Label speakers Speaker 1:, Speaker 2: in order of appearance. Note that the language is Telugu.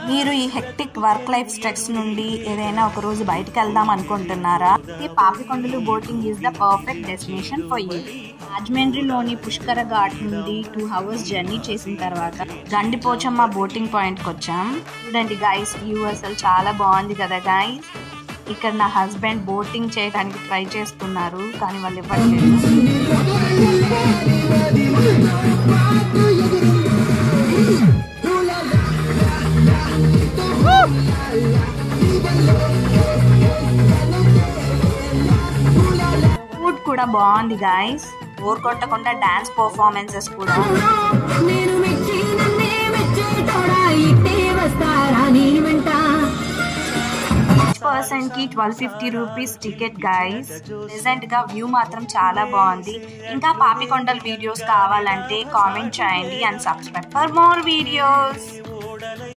Speaker 1: మీరు ఈ హెక్టిక్ వర్క్ లైఫ్ స్ట్రెస్ నుండి ఏదైనా ఒక రోజు బయటకు వెళ్దాం అనుకుంటున్నారా? ఈ Papikondalu boating is the perfect destination for you. రాజమండ్రిలోని పుష్కర ఘాట్ నుండి 2 hours జర్నీ చేసిన తర్వాత గండిపోచమ్మ బోటింగ్ పాయింట్కి వచ్చాం. చూడండి గైస్, వ్యూ అసలు చాలా బాగుంది కదా గైస్. ఇక్కడ నా హస్బెండ్ బోటింగ్ చేయడానికి ట్రై చేస్తున్నారు కానీ వాళ్ళు ఇవ్వట్లేదు. ఫుడ్ కూడా బాగుంది గైస్. బోర్ కొట్టకుండా డాన్స్ పర్ఫార్మెన్సెస్ కూడా. పర్సన్ కి 1250 రూపీస్ టికెట్ గైస్. ప్రెసెంట్ గా వ్యూ మాత్రం చాలా బాగుంది. ఇంకా పాపికొండల వీడియోస్ కావాలంటే కామెంట్ చేయండి and subscribe for more videos.